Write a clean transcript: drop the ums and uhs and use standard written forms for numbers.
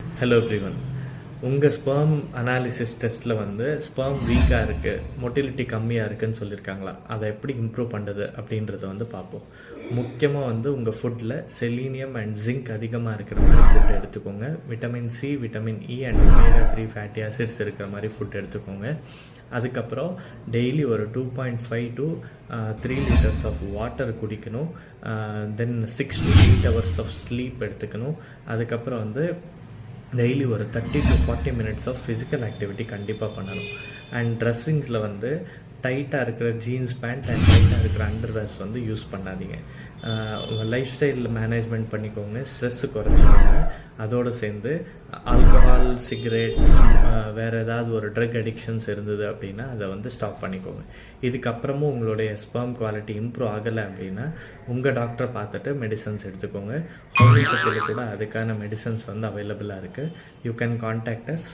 Hello everyone. உங்கள் sperm analysis டெஸ்ட்டில் வந்து ஸ்பெர்ம் வீக்காக இருக்குது, மொட்டிலிட்டி கம்மியாக இருக்குதுன்னு சொல்லியிருக்காங்களா? அதை எப்படி இம்ப்ரூவ் பண்ணுறது அப்படின்றத வந்து பார்ப்போம். முக்கியமாக வந்து உங்கள் ஃபுட்டில் செலீனியம் அண்ட் ஜிங்க் அதிகமாக இருக்கிற மாதிரி ஃபுட் எடுத்துக்கோங்க. Vitamin C, vitamin E and omega 3 fatty acids இருக்கிற மாதிரி ஃபுட் எடுத்துக்கோங்க. அதுக்கப்புறம் டெய்லி ஒரு 2.5 to 3 liters ஆஃப் வாட்டர் குடிக்கணும். Then 6 to 8 hours of sleep எடுத்துக்கணும். அதுக்கப்புறம் வந்து டெய்லி ஒரு 30 to 40 minutes of physical activity கண்டிப்பாக பண்ணணும். அண்ட் ட்ரெஸ்ஸிங்ஸில் வந்து டைட்டாக இருக்கிற ஜீன்ஸ் பேண்ட் அண்ட் டைட்டாக இருக்கிற அண்டர்வேர்ஸ் வந்து யூஸ் பண்ணாதீங்க. உங்கள் லைஃப் ஸ்டைலில் மேனேஜ்மெண்ட் பண்ணிக்கோங்க, ஸ்ட்ரெஸ்ஸு குறைச்சிக்கோங்க. அதோடு சேர்ந்து ஆல்கஹால், சிகரெட்ஸ், வேறு ஏதாவது ஒரு ட்ரக் அடிக்ஷன்ஸ் இருந்தது அப்படின்னா அதை வந்து ஸ்டாப் பண்ணிக்கோங்க. இதுக்கப்புறமும் உங்களுடைய ஸ்பெர்ம் குவாலிட்டி இம்ப்ரூவ் ஆகலை அப்படின்னா உங்கள் டாக்டரை பார்த்துட்டு மெடிசன்ஸ் எடுத்துக்கோங்க. ஹோமியோபதியில் கூட அதுக்கான மெடிசன்ஸ் வந்து அவைலபிளாக இருக்குது. You can contact as.